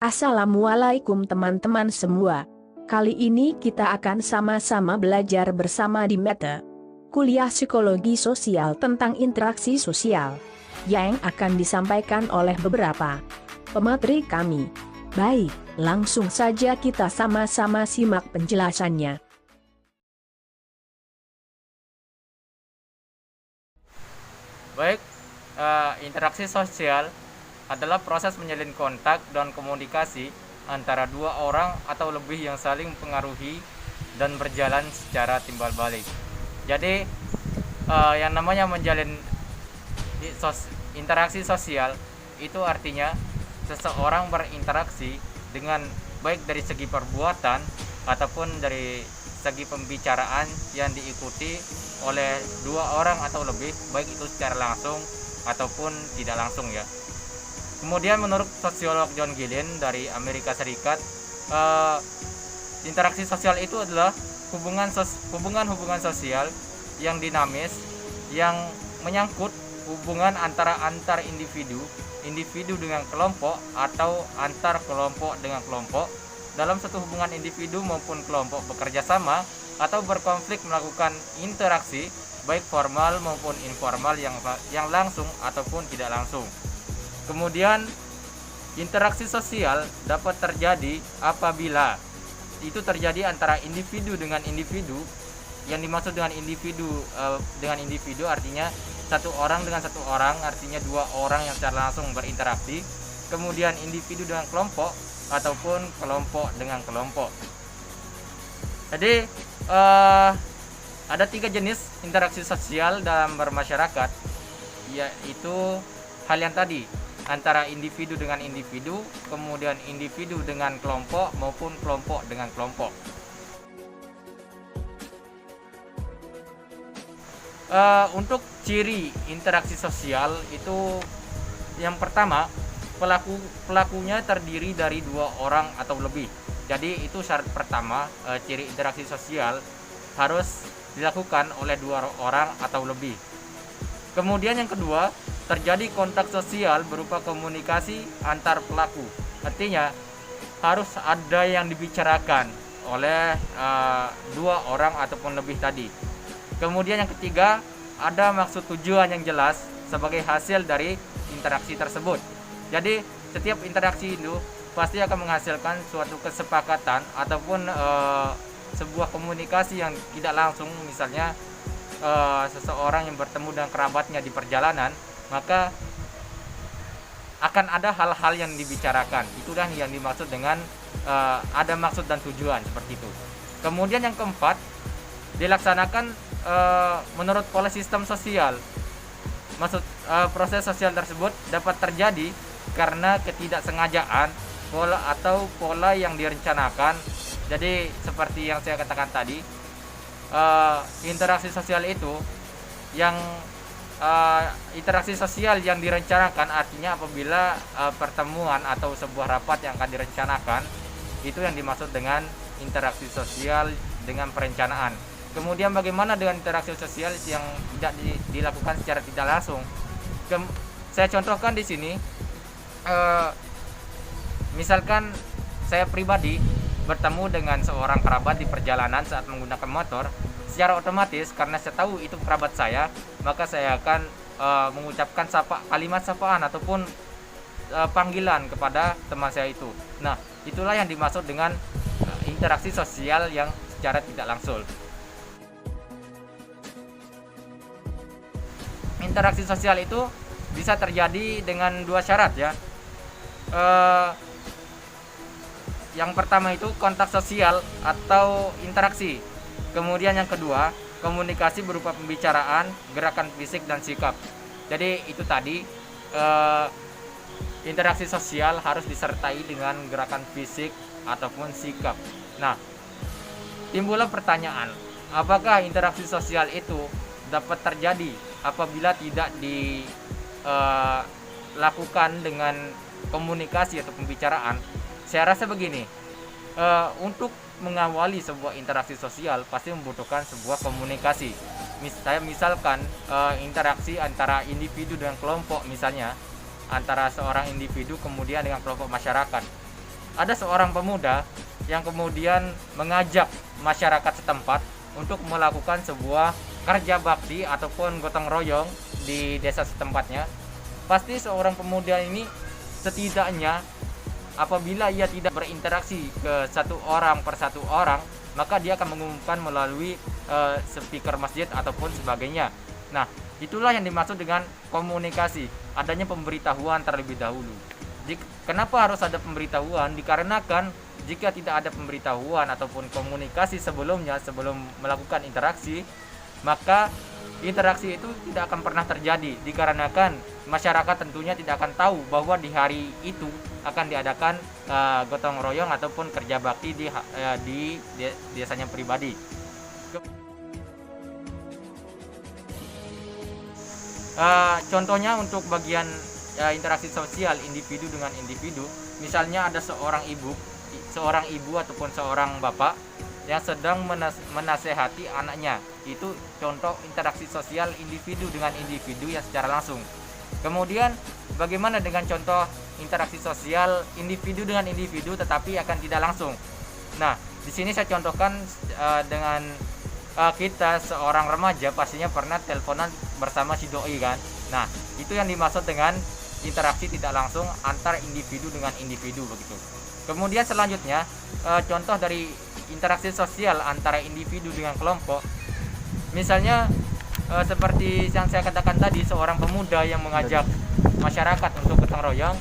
Assalamualaikum teman-teman semua. Kali ini kita akan sama-sama belajar bersama di mata kuliah psikologi sosial tentang interaksi sosial yang akan disampaikan oleh beberapa pemateri kami. Baik, langsung saja kita sama-sama simak penjelasannya. Baik, interaksi sosial adalah proses menjalin kontak dan komunikasi antara dua orang atau lebih yang saling mempengaruhi dan berjalan secara timbal balik. Jadi, yang namanya menjalin interaksi sosial itu artinya seseorang berinteraksi dengan baik dari segi perbuatan ataupun dari segi pembicaraan yang diikuti oleh dua orang atau lebih, baik itu secara langsung ataupun tidak langsung ya. Kemudian menurut sosiolog John Gillen dari Amerika Serikat, interaksi sosial itu adalah hubungan sosial yang dinamis yang menyangkut hubungan antara individu dengan kelompok atau antar kelompok dengan kelompok. Dalam satu hubungan individu maupun kelompok bekerja sama atau berkonflik melakukan interaksi baik formal maupun informal yang langsung ataupun tidak langsung. Kemudian interaksi sosial dapat terjadi apabila itu terjadi antara individu dengan individu. Yang dimaksud dengan individu artinya satu orang dengan satu orang, artinya dua orang yang secara langsung berinteraksi. Kemudian individu dengan kelompok ataupun kelompok dengan kelompok. Jadi ada 3 jenis interaksi sosial dalam bermasyarakat, yaitu hal yang tadi, antara individu dengan individu, kemudian individu dengan kelompok maupun kelompok dengan kelompok. Untuk ciri interaksi sosial itu, yang pertama, pelakunya terdiri dari 2 orang atau lebih. Jadi itu syarat pertama, ciri interaksi sosial harus dilakukan oleh 2 orang atau lebih. Kemudian yang kedua, terjadi kontak sosial berupa komunikasi antar pelaku. Artinya harus ada yang dibicarakan oleh 2 orang ataupun lebih tadi. Kemudian yang ketiga, ada maksud tujuan yang jelas sebagai hasil dari interaksi tersebut. Jadi setiap interaksi itu pasti akan menghasilkan suatu kesepakatan ataupun sebuah komunikasi yang tidak langsung. Misalnya seseorang yang bertemu dengan kerabatnya di perjalanan, maka akan ada hal-hal yang dibicarakan. Itulah yang dimaksud dengan ada maksud dan tujuan, seperti itu. Kemudian yang keempat, dilaksanakan menurut pola sistem sosial. Proses sosial tersebut dapat terjadi karena ketidaksengajaan pola yang direncanakan. Jadi seperti yang saya katakan tadi, interaksi sosial yang direncanakan artinya apabila pertemuan atau sebuah rapat yang akan direncanakan, itu yang dimaksud dengan interaksi sosial dengan perencanaan. Kemudian bagaimana dengan interaksi sosial yang tidak dilakukan secara tidak langsung? Saya contohkan di sini, misalkan saya pribadi bertemu dengan seorang kerabat di perjalanan saat menggunakan motor. Secara otomatis karena saya tahu itu kerabat saya, maka saya akan mengucapkan kalimat sapaan ataupun panggilan kepada teman saya itu. Nah, itulah yang dimaksud dengan interaksi sosial yang secara tidak langsung. Interaksi sosial itu bisa terjadi dengan 2 syarat ya. Yang pertama itu kontak sosial atau interaksi. Kemudian yang kedua, komunikasi berupa pembicaraan, gerakan fisik dan sikap. Jadi itu tadi, interaksi sosial harus disertai dengan gerakan fisik ataupun sikap. Nah, timbullah pertanyaan, apakah interaksi sosial itu dapat terjadi apabila tidak dilakukan dengan komunikasi atau pembicaraan? Saya rasa begini, untuk mengawali sebuah interaksi sosial pasti membutuhkan sebuah komunikasi. Misalkan interaksi antara individu dengan kelompok, misalnya antara seorang individu kemudian dengan kelompok masyarakat. ada seorang pemuda yang kemudian mengajak masyarakat setempat untuk melakukan sebuah kerja bakti ataupun gotong royong di desa setempatnya. Pasti seorang pemuda ini setidaknya apabila ia tidak berinteraksi ke satu orang per satu orang, maka dia akan mengumumkan melalui speaker masjid ataupun sebagainya. Nah, itulah yang dimaksud dengan komunikasi, adanya pemberitahuan terlebih dahulu. Kenapa harus ada pemberitahuan? Dikarenakan jika tidak ada pemberitahuan ataupun komunikasi sebelumnya, sebelum melakukan interaksi, maka interaksi itu tidak akan pernah terjadi. Dikarenakan masyarakat tentunya tidak akan tahu bahwa di hari itu akan diadakan gotong royong ataupun kerja bakti di desanya pribadi. Contohnya untuk bagian interaksi sosial individu dengan individu, misalnya ada seorang ibu ataupun seorang bapak yang sedang menasehati anaknya. Itu contoh interaksi sosial individu dengan individu yang secara langsung. Kemudian bagaimana dengan contoh interaksi sosial individu dengan individu tetapi akan tidak langsung? Nah, di sini saya contohkan dengan kita seorang remaja pastinya pernah teleponan bersama si doi kan. Nah, itu yang dimaksud dengan interaksi tidak langsung antar individu dengan individu begitu. Kemudian selanjutnya contoh dari interaksi sosial antara individu dengan kelompok, misalnya seperti yang saya katakan tadi, seorang pemuda yang mengajak masyarakat untuk gotong royong,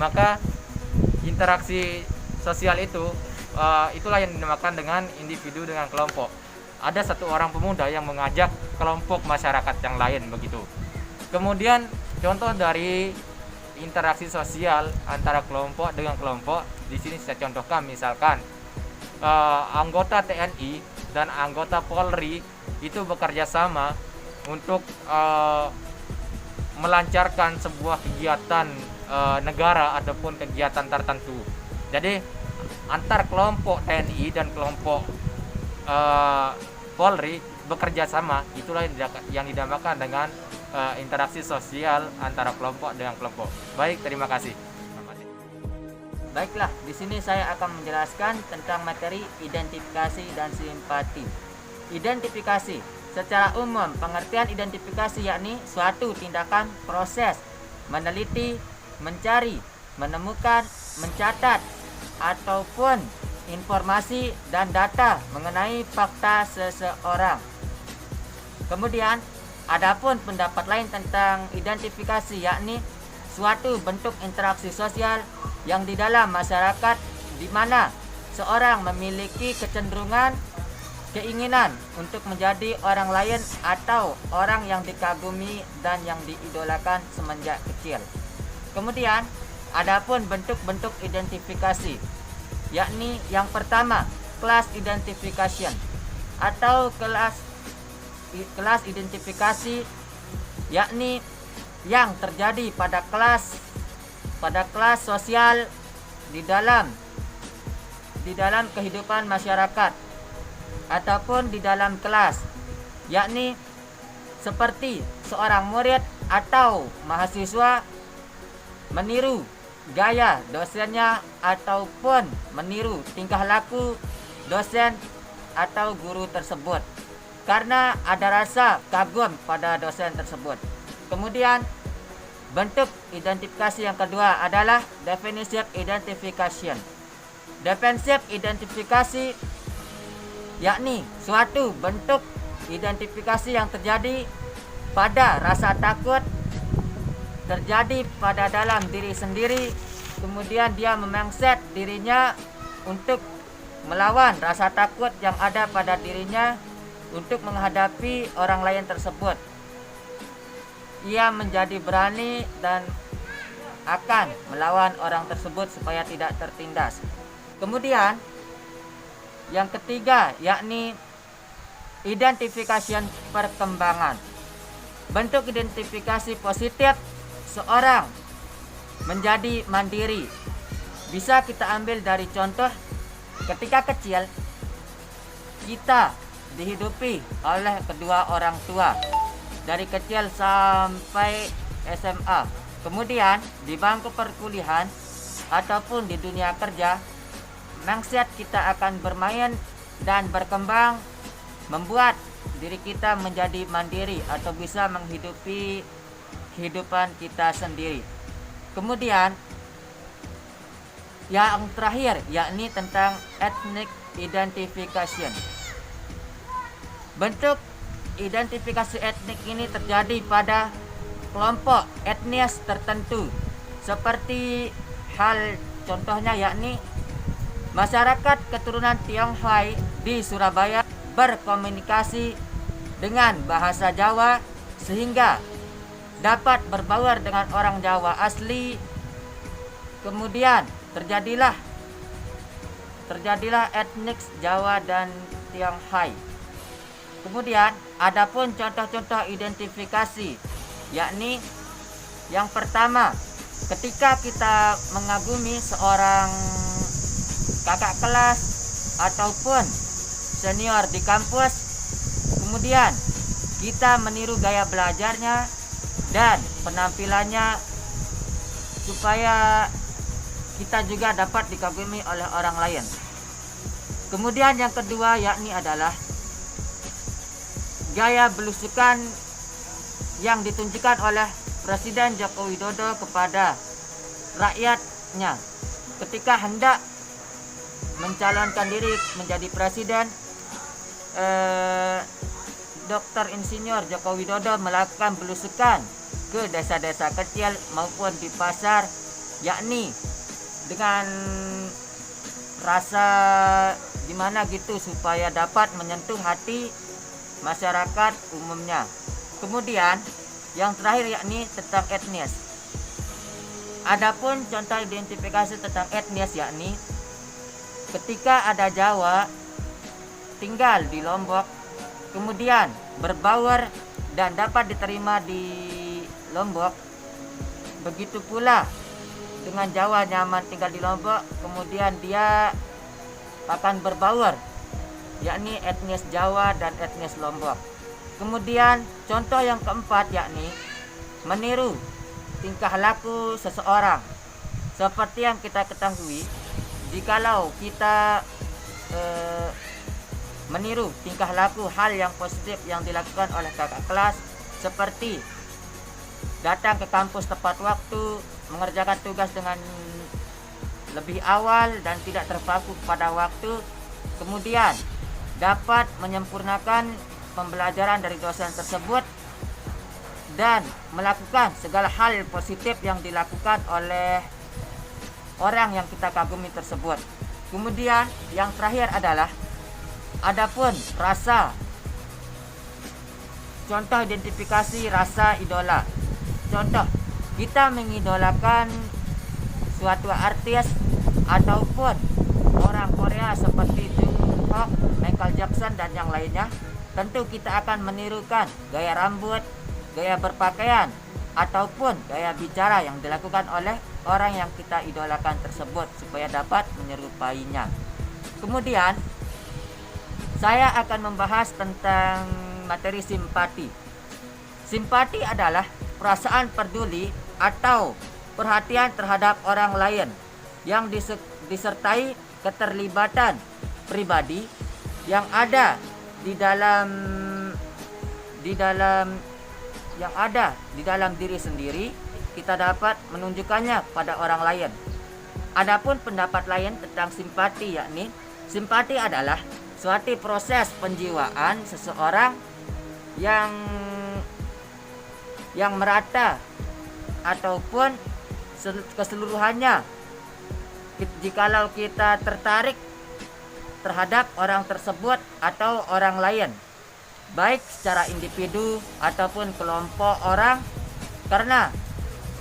maka interaksi sosial itu itulah yang dinamakan dengan individu dengan kelompok. Ada satu orang pemuda yang mengajak kelompok masyarakat yang lain begitu. Kemudian contoh dari interaksi sosial antara kelompok dengan kelompok, di sini saya contohkan misalkan anggota TNI dan anggota Polri itu bekerja sama untuk melancarkan sebuah kegiatan negara ataupun kegiatan tertentu. Jadi antar kelompok TNI dan kelompok Polri bekerja sama, itulah yang dinamakan dengan interaksi sosial antara kelompok dengan kelompok. Baik, terima kasih. Baiklah, di sini saya akan menjelaskan tentang materi identifikasi dan simpati. Identifikasi, secara umum pengertian identifikasi yakni suatu tindakan proses meneliti, mencari, menemukan, mencatat ataupun informasi dan data mengenai fakta seseorang. Kemudian adapun pendapat lain tentang identifikasi yakni suatu bentuk interaksi sosial yang di dalam masyarakat di mana seorang memiliki kecenderungan, keinginan untuk menjadi orang lain atau orang yang dikagumi dan yang diidolakan semenjak kecil. Kemudian adapun bentuk-bentuk identifikasi yakni yang pertama class identification atau kelas identifikasi yakni yang terjadi pada kelas sosial di dalam kehidupan masyarakat ataupun di dalam kelas, yakni seperti seorang murid atau mahasiswa meniru gaya dosennya ataupun meniru tingkah laku dosen atau guru tersebut karena ada rasa kagum pada dosen tersebut. Kemudian bentuk identifikasi yang kedua adalah definitive identification. Defensive identifikasi yakni suatu bentuk identifikasi yang terjadi pada rasa takut terjadi pada dalam diri sendiri, kemudian dia memangset dirinya untuk melawan rasa takut yang ada pada dirinya untuk menghadapi orang lain tersebut. Ia menjadi berani dan akan melawan orang tersebut supaya tidak tertindas. Kemudian yang ketiga yakni identification perkembangan. Bentuk identifikasi positif seorang menjadi mandiri. Bisa kita ambil dari contoh ketika kecil kita dihidupi oleh kedua orang tua dari kecil sampai SMA. Kemudian di bangku perkuliahan ataupun di dunia kerja mindset kita akan bermain dan berkembang, membuat diri kita menjadi mandiri atau bisa menghidupi kehidupan kita sendiri. Kemudian yang terakhir yakni tentang ethnic identification. Bentuk identifikasi etnik ini terjadi pada kelompok etnis tertentu, seperti hal contohnya yakni masyarakat keturunan Tionghoa di Surabaya berkomunikasi dengan bahasa Jawa sehingga dapat berbaur dengan orang Jawa asli. Kemudian terjadilah etnik Jawa dan Tionghoa. Kemudian adapun contoh-contoh identifikasi, yakni yang pertama, ketika kita mengagumi seorang kakak kelas ataupun senior di kampus, kemudian kita meniru gaya belajarnya dan penampilannya supaya kita juga dapat dikagumi oleh orang lain. Kemudian yang kedua yakni adalah gaya belusukan yang ditunjukkan oleh Presiden Joko Widodo kepada rakyatnya ketika hendak mencalonkan diri menjadi presiden. Dr. Insinyur Joko Widodo melakukan belusukan ke desa-desa kecil maupun di pasar, yakni dengan rasa gimana gitu supaya dapat menyentuh hati masyarakat umumnya. Kemudian yang terakhir yakni tentang etnis. Adapun contoh identifikasi tentang etnis yakni ketika ada Jawa tinggal di Lombok, kemudian berbaur dan dapat diterima di Lombok. Begitu pula dengan Jawa nyaman tinggal di Lombok, kemudian dia akan berbaur, yakni etnis Jawa dan etnis Lombok. Kemudian contoh yang keempat yakni meniru tingkah laku seseorang. Seperti yang kita ketahui, jikalau kita meniru tingkah laku hal yang positif yang dilakukan oleh kakak kelas, seperti datang ke kampus tepat waktu, mengerjakan tugas dengan lebih awal dan tidak terpaku pada waktu, kemudian dapat menyempurnakan pembelajaran dari dosen tersebut dan melakukan segala hal positif yang dilakukan oleh orang yang kita kagumi tersebut. Kemudian yang terakhir adalah adapun rasa. Contoh identifikasi rasa idola. Contoh, kita mengidolakan suatu artis ataupun orang Korea seperti Jungkook, Michael Jackson dan yang lainnya. Tentu kita akan menirukan gaya rambut, gaya berpakaian, ataupun gaya bicara yang dilakukan oleh orang yang kita idolakan tersebut supaya dapat menyerupainya. Kemudian saya akan membahas tentang materi simpati. Simpati adalah perasaan peduli atau perhatian terhadap orang lain yang disertai keterlibatan pribadi yang ada di dalam diri sendiri. Kita dapat menunjukkannya pada orang lain. Adapun pendapat lain tentang simpati yakni simpati adalah suatu proses penjiwaan seseorang yang merata ataupun keseluruhannya. Jikalau kita tertarik terhadap orang tersebut atau orang lain, baik secara individu ataupun kelompok orang, karena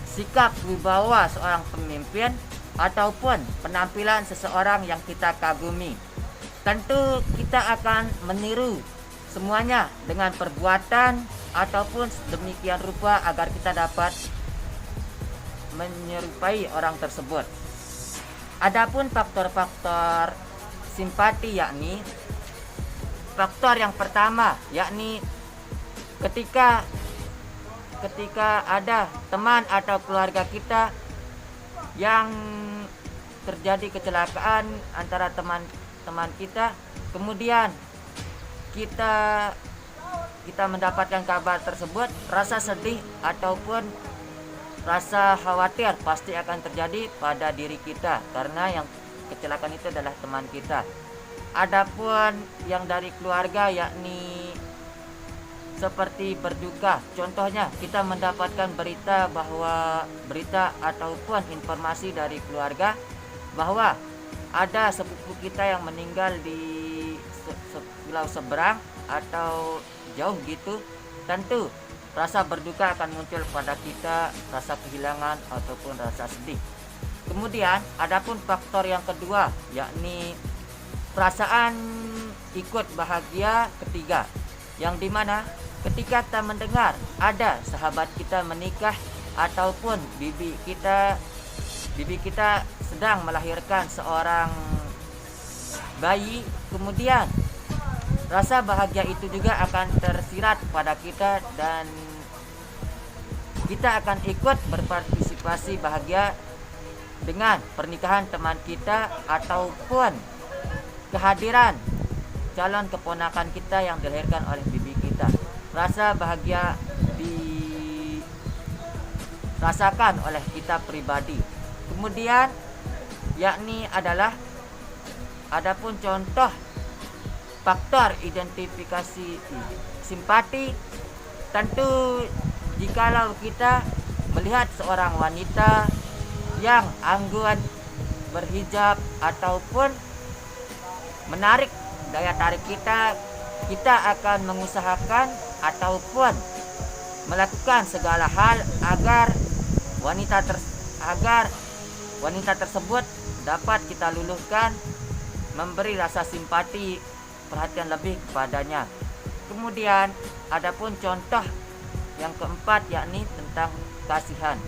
sikap wibawa seorang pemimpin ataupun penampilan seseorang yang kita kagumi. Tentu kita akan meniru semuanya dengan perbuatan ataupun demikian rupa agar kita dapat menyerupai orang tersebut. Adapun faktor-faktor simpati yakni faktor yang pertama yakni ketika ada teman atau keluarga kita yang terjadi kecelakaan antara teman-teman kita, kemudian kita mendapatkan kabar tersebut, rasa sedih ataupun rasa khawatir pasti akan terjadi pada diri kita karena yang kecelakaan itu adalah teman kita. Adapun yang dari keluarga, yakni seperti berduka, contohnya kita mendapatkan berita ataupun informasi dari keluarga bahwa ada sepupu kita yang meninggal di pulau seberang atau jauh gitu, tentu rasa berduka akan muncul pada kita, rasa kehilangan ataupun rasa sedih. Kemudian adapun faktor yang kedua, yakni perasaan ikut bahagia ketiga, yang dimana ketika kita mendengar ada sahabat kita menikah ataupun bibi kita sedang melahirkan seorang bayi, kemudian rasa bahagia itu juga akan tersirat pada kita dan kita akan ikut berpartisipasi bahagia dengan pernikahan teman kita ataupun kehadiran calon keponakan kita yang dilahirkan oleh bibi kita. Rasa bahagia dirasakan oleh kita pribadi. Kemudian yakni adalah adapun contoh faktor identifikasi simpati, tentu jikalau kita melihat seorang wanita yang anggun, berhijab ataupun menarik daya tarik kita akan mengusahakan ataupun melakukan segala hal agar wanita tersebut dapat kita luluhkan, memberi rasa simpati, perhatian lebih kepadanya. Kemudian adapun contoh yang keempat, yakni tentang kasihan.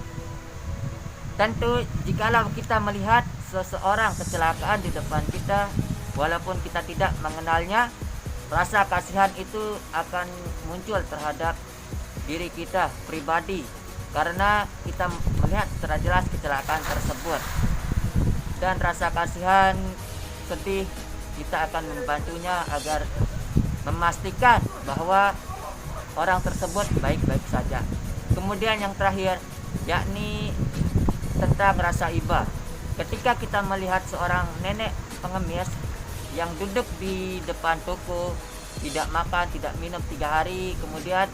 Tentu jikalau kita melihat seseorang kecelakaan di depan kita, walaupun kita tidak mengenalnya, rasa kasihan itu akan muncul terhadap diri kita pribadi karena kita melihat secara jelas kecelakaan tersebut. Dan rasa kasihan, sedih, kita akan membantunya agar memastikan bahwa orang tersebut baik-baik saja. Kemudian yang terakhir, yakni tentang rasa iba. Ketika kita melihat seorang nenek pengemis yang duduk di depan toko, tidak makan, tidak minum 3 hari, kemudian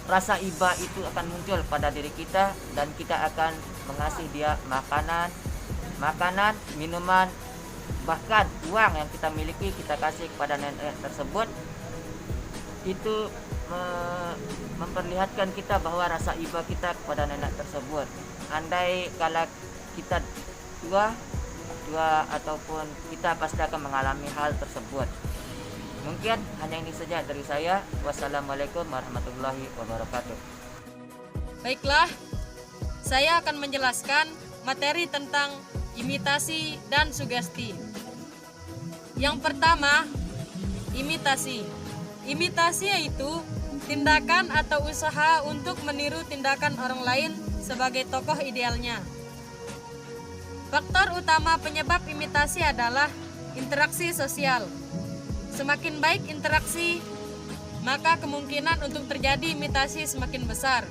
rasa iba itu akan muncul pada diri kita dan kita akan mengasihi dia makanan, minuman, bahkan uang yang kita miliki kita kasih kepada nenek tersebut. Itu memperlihatkan kita bahwa rasa iba kita kepada nenek tersebut. Andai kala kita tua ataupun kita pasti akan mengalami hal tersebut. Mungkin hanya ini saja dari saya. Wassalamualaikum warahmatullahi wabarakatuh. Baiklah, saya akan menjelaskan materi tentang imitasi dan sugesti. Yang pertama, imitasi. Imitasi yaitu tindakan atau usaha untuk meniru tindakan orang lain sebagai tokoh idealnya. Faktor utama penyebab imitasi adalah interaksi sosial. Semakin baik interaksi, maka kemungkinan untuk terjadi imitasi semakin besar.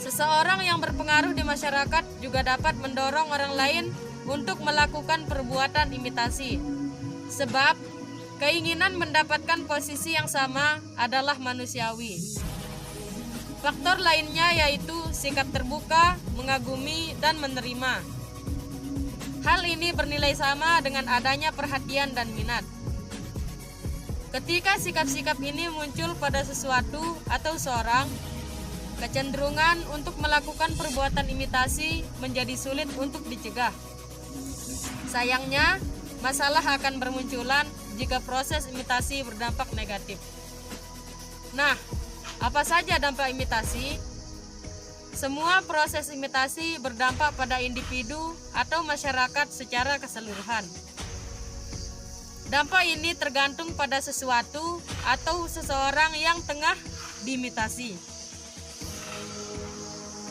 Seseorang yang berpengaruh di masyarakat juga dapat mendorong orang lain untuk melakukan perbuatan imitasi. Sebab keinginan mendapatkan posisi yang sama adalah manusiawi. Faktor lainnya yaitu sikap terbuka, mengagumi, dan menerima. Hal ini bernilai sama dengan adanya perhatian dan minat. Ketika sikap-sikap ini muncul pada sesuatu atau seorang, kecenderungan untuk melakukan perbuatan imitasi menjadi sulit untuk dicegah. Sayangnya, masalah akan bermunculan jika proses imitasi berdampak negatif. Nah, apa saja dampak imitasi? Semua proses imitasi berdampak pada individu atau masyarakat secara keseluruhan. Dampak ini tergantung pada sesuatu atau seseorang yang tengah diimitasi.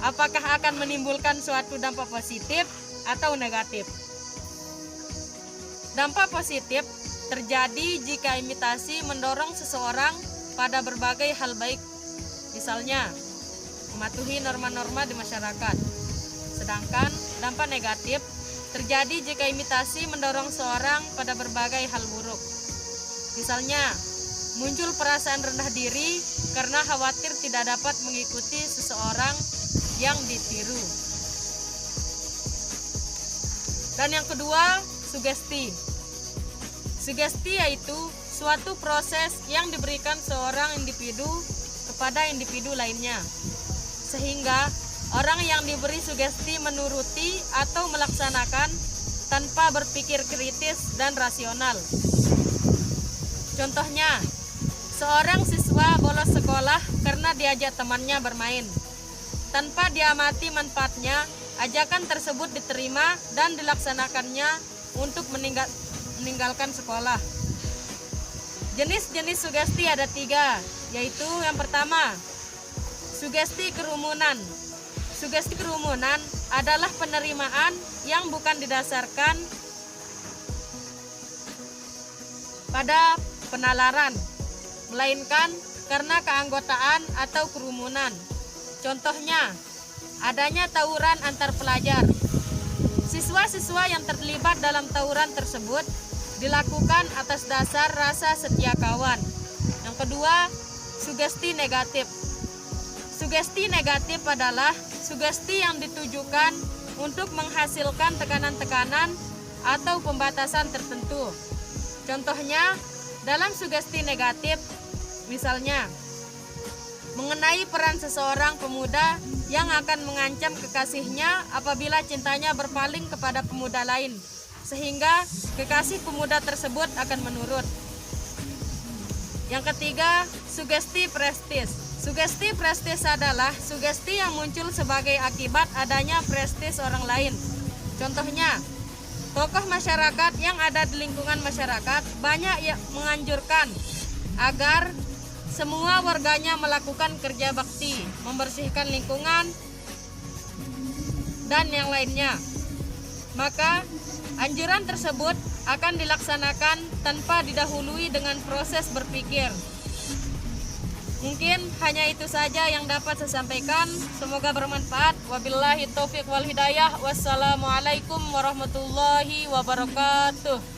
Apakah akan menimbulkan suatu dampak positif atau negatif? Dampak positif terjadi jika imitasi mendorong seseorang pada berbagai hal baik, misalnya mematuhi norma-norma di masyarakat. Sedangkan dampak negatif terjadi jika imitasi mendorong seorang pada berbagai hal buruk. Misalnya, muncul perasaan rendah diri karena khawatir tidak dapat mengikuti seseorang yang ditiru. Dan yang kedua, sugesti. Sugesti yaitu suatu proses yang diberikan seorang individu kepada individu lainnya, sehingga orang yang diberi sugesti menuruti atau melaksanakan tanpa berpikir kritis dan rasional. Contohnya, seorang siswa bolos sekolah karena diajak temannya bermain. Tanpa diamati manfaatnya, ajakan tersebut diterima dan dilaksanakannya untuk meninggalkan sekolah. Jenis-jenis sugesti ada 3, yaitu yang pertama, sugesti kerumunan. Sugesti kerumunan adalah penerimaan yang bukan didasarkan pada penalaran, melainkan karena keanggotaan atau kerumunan. Contohnya, adanya tawuran antar pelajar. Siswa-siswa yang terlibat dalam tawuran tersebut dilakukan atas dasar rasa setia kawan. Yang kedua, sugesti negatif. Sugesti negatif adalah sugesti yang ditujukan untuk menghasilkan tekanan-tekanan atau pembatasan tertentu. Contohnya, dalam sugesti negatif, misalnya, mengenai peran seseorang pemuda yang akan mengancam kekasihnya apabila cintanya berpaling kepada pemuda lain, sehingga kekasih pemuda tersebut akan menurut. Yang ketiga, sugesti prestis. Sugesti prestis adalah sugesti yang muncul sebagai akibat adanya prestis orang lain. Contohnya, tokoh masyarakat yang ada di lingkungan masyarakat banyak yang menganjurkan agar semua warganya melakukan kerja bakti, membersihkan lingkungan, dan yang lainnya. Maka, anjuran tersebut akan dilaksanakan tanpa didahului dengan proses berpikir. Mungkin hanya itu saja yang dapat saya sampaikan. Semoga bermanfaat. Wabillahi taufiq wal hidayah. Wassalamualaikum warahmatullahi wabarakatuh.